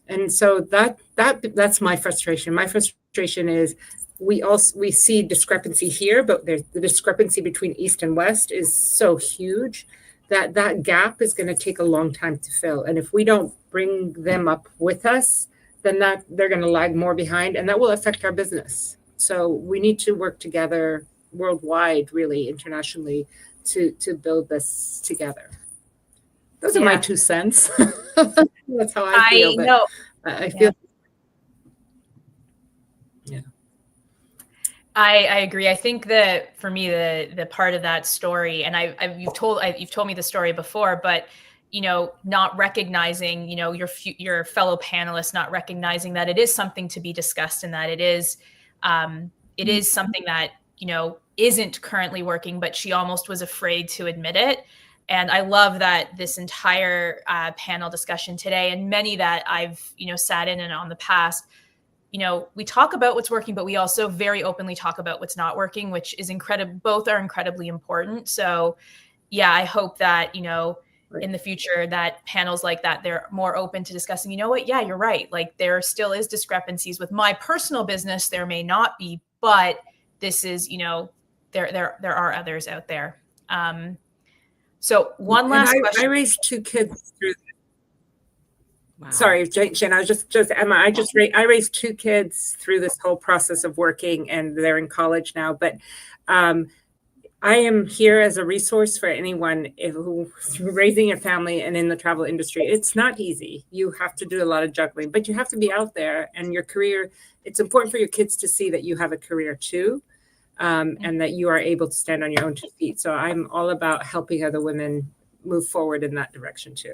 And so that's my frustration. My frustration is we see discrepancy here, but the discrepancy between East and West is so huge that gap is going to take a long time to fill. And if we don't bring them up with us, then they're going to lag more behind, and that will affect our business. So we need to work together worldwide, really internationally, to build this together. Those are my 2 cents. That's how I feel. I know. I feel. Yeah. I agree. I think that for me, the part of that story, and you've told me the story before, but not recognizing, your fellow panelists, not recognizing that it is something to be discussed and that it is something that, isn't currently working, but she almost was afraid to admit it. And I love that this entire panel discussion today, and many that I've, sat in and on the past, we talk about what's working, but we also very openly talk about what's not working, which is incredible. Both are incredibly important. So yeah, I hope that, in the future that panels like that, they're more open to discussing, yeah, you're right. Like there still is discrepancies with my personal business. There may not be, but this is, there are others out there. So one last question. I raised 2 kids through. Wow. Sorry, Jen. I was just Emma. I raised 2 kids through this whole process of working, and they're in college now. But I am here as a resource for anyone who's raising a family and in the travel industry. It's not easy. You have to do a lot of juggling, but you have to be out there, and your career. It's important for your kids to see that you have a career too. And that you are able to stand on your own 2 feet. So I'm all about helping other women move forward in that direction too.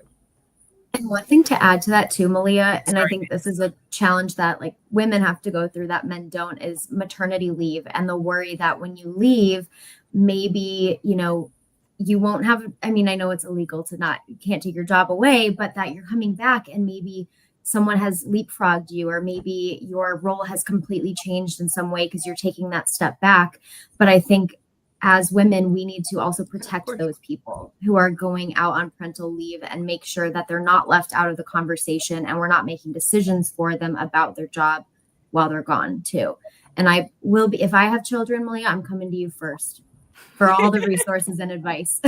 And one thing to add to that too, Malia, and I think this is a challenge that like women have to go through that men don't, is maternity leave, and the worry that when you leave, maybe, you won't have, I know it's illegal to you can't take your job away, but that you're coming back and maybe someone has leapfrogged you, or maybe your role has completely changed in some way because you're taking that step back. But I think as women, we need to also protect those people who are going out on parental leave and make sure that they're not left out of the conversation, and we're not making decisions for them about their job while they're gone too. And I will be, if I have children, Malia, I'm coming to you first for all the resources and advice.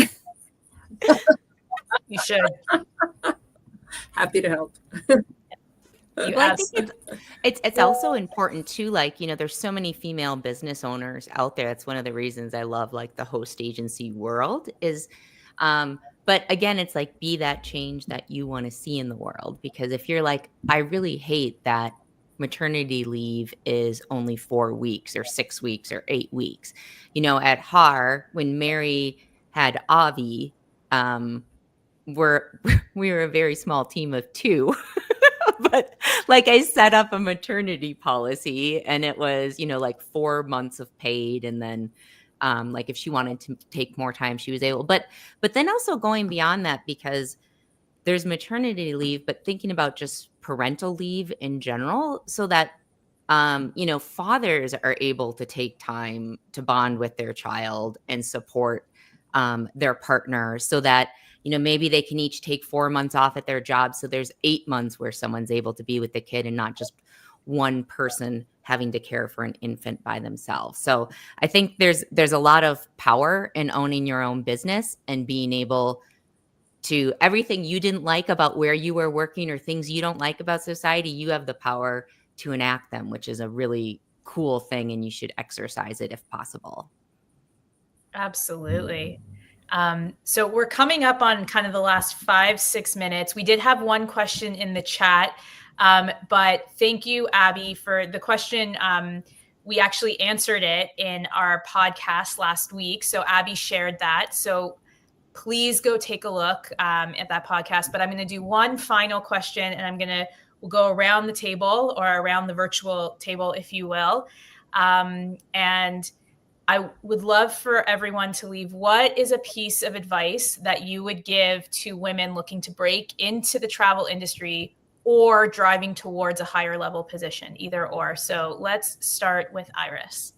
You should. Happy to help. I think it's also important too, like, there's so many female business owners out there. That's one of the reasons I love like the host agency world is, but again, it's like, be that change that you want to see in the world. Because if you're like, I really hate that maternity leave is only 4 weeks or 6 weeks or 8 weeks, at HAR, when Mary had Avi, we were a very small team of 2. But like I set up a maternity policy, and it was, like 4 months of paid. And then like if she wanted to take more time, she was able. But then also going beyond that, because there's maternity leave, but thinking about just parental leave in general, so that fathers are able to take time to bond with their child and support their partner, so that maybe they can each take 4 months off at their job. So there's 8 months where someone's able to be with the kid, and not just one person having to care for an infant by themselves. So I think there's a lot of power in owning your own business and being able to, everything you didn't like about where you were working or things you don't like about society, you have the power to enact them, which is a really cool thing, and you should exercise it if possible. Absolutely. So we're coming up on kind of the last 5-6 minutes. We did have one question in the chat, but thank you, Abby, for the question. We actually answered it in our podcast last week. So Abby shared that. So please go take a look at that podcast. But I'm going to do one final question, and we'll go around the table, or around the virtual table, if you will. And I would love for everyone to leave, what is a piece of advice that you would give to women looking to break into the travel industry or driving towards a higher level position, either or? So let's start with Iris.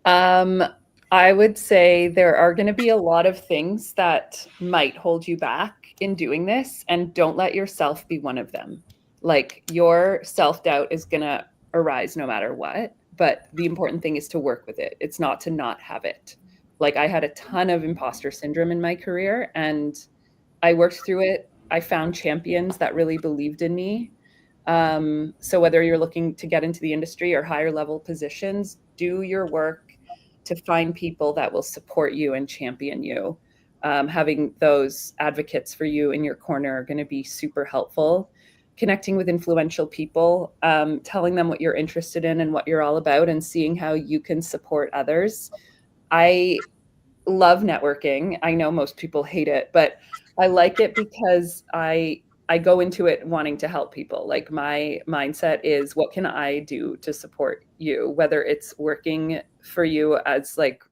I would say there are going to be a lot of things that might hold you back in doing this, and don't let yourself be one of them. Like, your self-doubt is going to arise no matter what, but the important thing is to work with it. It's not to not have it. Like, I had a ton of imposter syndrome in my career, and I worked through it. I found champions that really believed in me. So whether you're looking to get into the industry or higher level positions, do your work to find people that will support you and champion you. Having those advocates for you in your corner are going to be super helpful. Connecting with influential people, telling them what you're interested in and what you're all about, and seeing how you can support others. I love networking. I know most people hate it, but I like it because I go into it wanting to help people. Like my mindset is, what can I do to support you? Whether it's working for you as like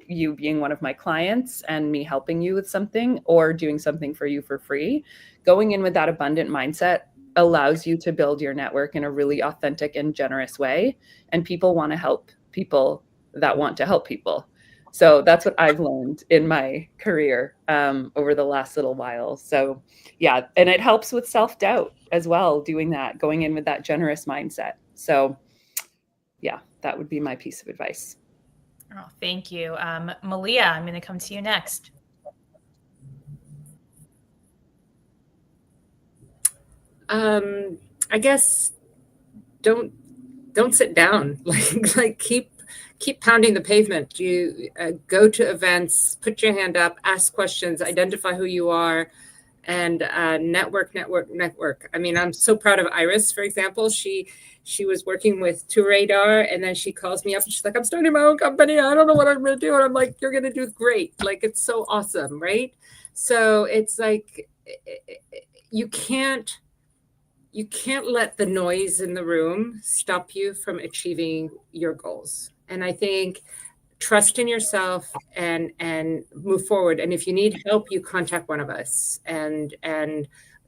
you being one of my clients and me helping you with something, or doing something for you for free. Going in with that abundant mindset allows you to build your network in a really authentic and generous way. And people want to help people that want to help people. So that's what I've learned in my career over the last little while. So yeah, and it helps with self-doubt as well, doing that, going in with that generous mindset. So yeah, that would be my piece of advice. Oh, thank you. Malia, I'm going to come to you next. I guess don't sit down. Like keep pounding the pavement. You go to events, put your hand up, ask questions, identify who you are, and network. I mean, I'm so proud of Iris, for example. She was working with To Radar, and then she calls me up and she's like, I'm starting my own company. I don't know what I'm going to do. And I'm like, you're going to do great. Like, it's so awesome, right? So it's like, you can't let the noise in the room stop you from achieving your goals. And I think trust in yourself and move forward. And if you need help, you contact one of us, and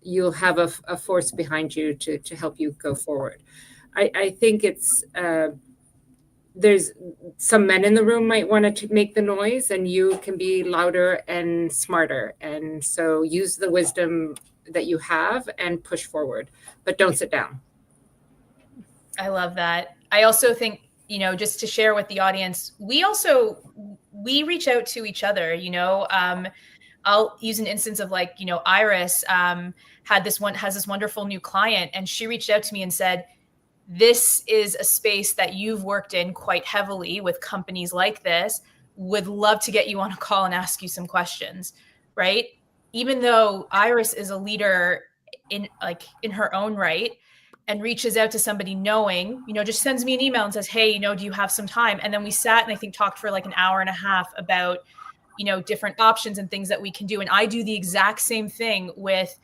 you'll have a force behind you to help you go forward. I think it's there's some men in the room might want to make the noise, and you can be louder and smarter. And so use the wisdom that you have and push forward, but don't sit down. I love that. I also think, just to share with the audience, we reach out to each other, I'll use an instance of like, Iris has this wonderful new client, and she reached out to me and said, this is a space that you've worked in quite heavily with companies like this. Would love to get you on a call and ask you some questions, right? Even though Iris is a leader in her own right, and reaches out to somebody knowing, just sends me an email and says, hey, do you have some time? And then we sat and I think talked for like an hour and a half about, different options and things that we can do. And I do the exact same thing with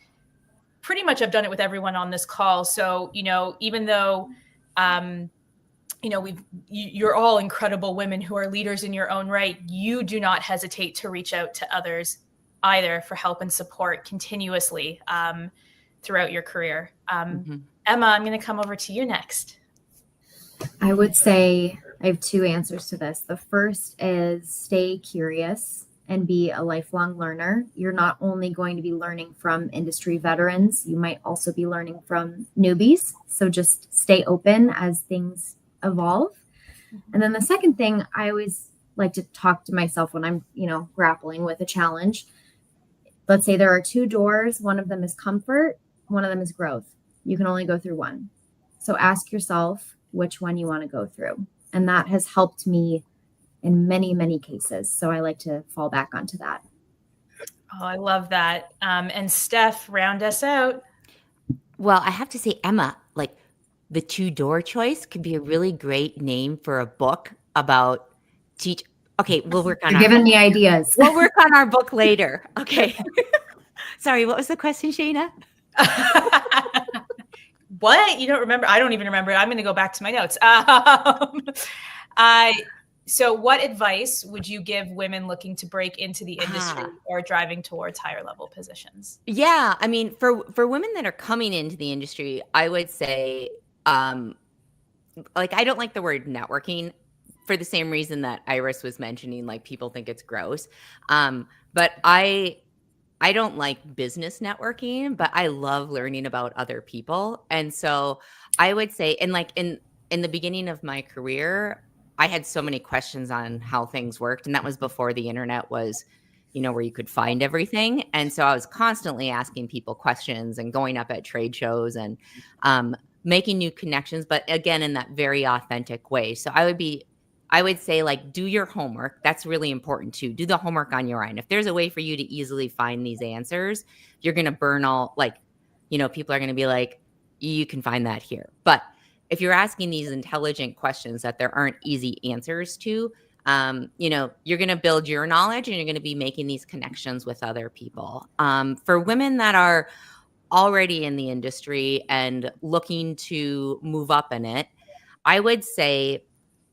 pretty much, I've done it with everyone on this call. So, even though, you're all incredible women who are leaders in your own right, you do not hesitate to reach out to others either for help and support continuously throughout your career. Emma, I'm going to come over to you next. I would say I have two answers to this. The first is stay curious and be a lifelong learner. You're not only going to be learning from industry veterans, you might also be learning from newbies. So just stay open as things evolve. And then the second thing, I always like to talk to myself when I'm, grappling with a challenge. Let's say there are two doors. One of them is comfort. One of them is growth. You can only go through one. So ask yourself which one you want to go through. And that has helped me in many, many cases. So I like to fall back onto that. Oh, I love that. And Steph, round us out. Well, I have to say, Emma, like the two-door choice could be a really great name for a book about teach. Okay, we'll work on You're giving me ideas. We'll work on our book later. Okay. Sorry, what was the question, Shayna? What? You don't remember? I don't even remember. I'm going to go back to my notes. So what advice would you give women looking to break into the industry or driving towards higher level positions? Yeah. I mean, for women that are coming into the industry, I would say, I don't like the word networking for the same reason that Iris was mentioning, like people think it's gross. But I don't like business networking, but I love learning about other people. And so I would say, and like in the beginning of my career, I had so many questions on how things worked. And that was before the internet was, where you could find everything. And so I was constantly asking people questions and going up at trade shows and making new connections, but again, in that very authentic way. So I would say, like, do your homework. That's really important too. Do the homework on your own. If there's a way for you to easily find these answers, you're going to burn all, people are going to be like, you can find that here. But if you're asking these intelligent questions that there aren't easy answers to, you're going to build your knowledge and you're going to be making these connections with other people. For women that are already in the industry and looking to move up in it, I would say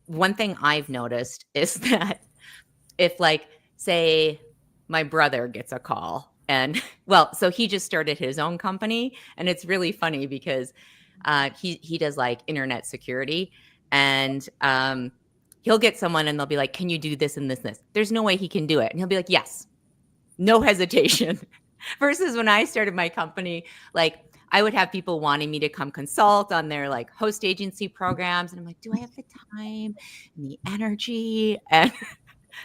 one thing I've noticed is that if, like, say my brother gets a call and so he just started his own company, and it's really funny because he does like internet security, and he'll get someone and they'll be like, can you do this and this and this? There's no way he can do it. And he'll be like, yes, no hesitation. Versus when I started my company, like, I would have people wanting me to come consult on their like host agency programs. And I'm like, do I have the time and the energy? And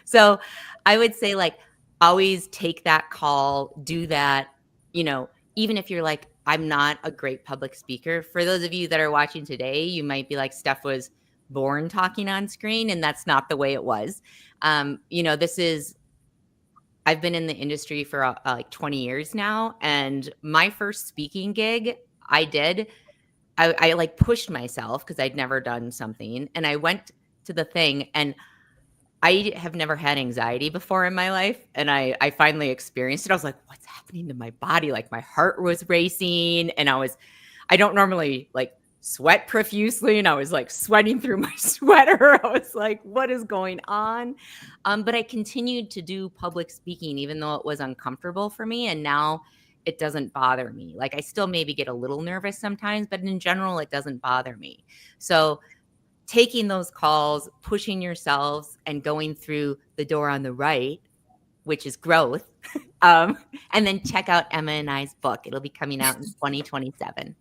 so I would say, like, always take that call, do that, even if you're like, I'm not a great public speaker. For those of you that are watching today, you might be like, Steph was born talking on screen, and that's not the way it was. I've been in the industry for like 20 years now. And my first speaking gig I like pushed myself because I'd never done something. And I went to the thing, and I have never had anxiety before in my life. And I finally experienced it. I was like, what's happening to my body? Like, my heart was racing, and I don't normally like sweat profusely, and I was like sweating through my sweater. I was like, what is going on? But I continued to do public speaking, even though it was uncomfortable for me. And now it doesn't bother me. Like, I still maybe get a little nervous sometimes, but in general, it doesn't bother me. So taking those calls, pushing yourselves, and going through the door on the right, which is growth. And then check out Emma and I's book. It'll be coming out in 2027.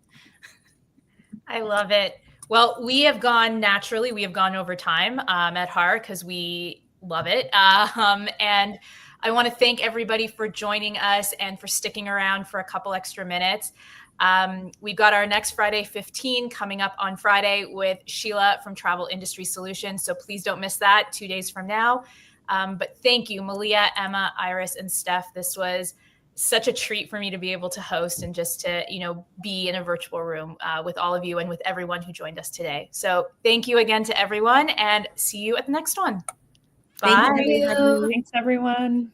I love it. Well, we have gone over time at HAR because we love it. And I want to thank everybody for joining us and for sticking around for a couple extra minutes. We've got our next Friday 15 coming up on Friday with Sheila from Travel Industry Solutions. So please don't miss that 2 days from now. But thank you, Malia, Emma, Iris, and Steph. This was such a treat for me to be able to host and just to, be in a virtual room with all of you and with everyone who joined us today. So thank you again to everyone, and see you at the next one. Bye. Thank you. Thanks, everyone.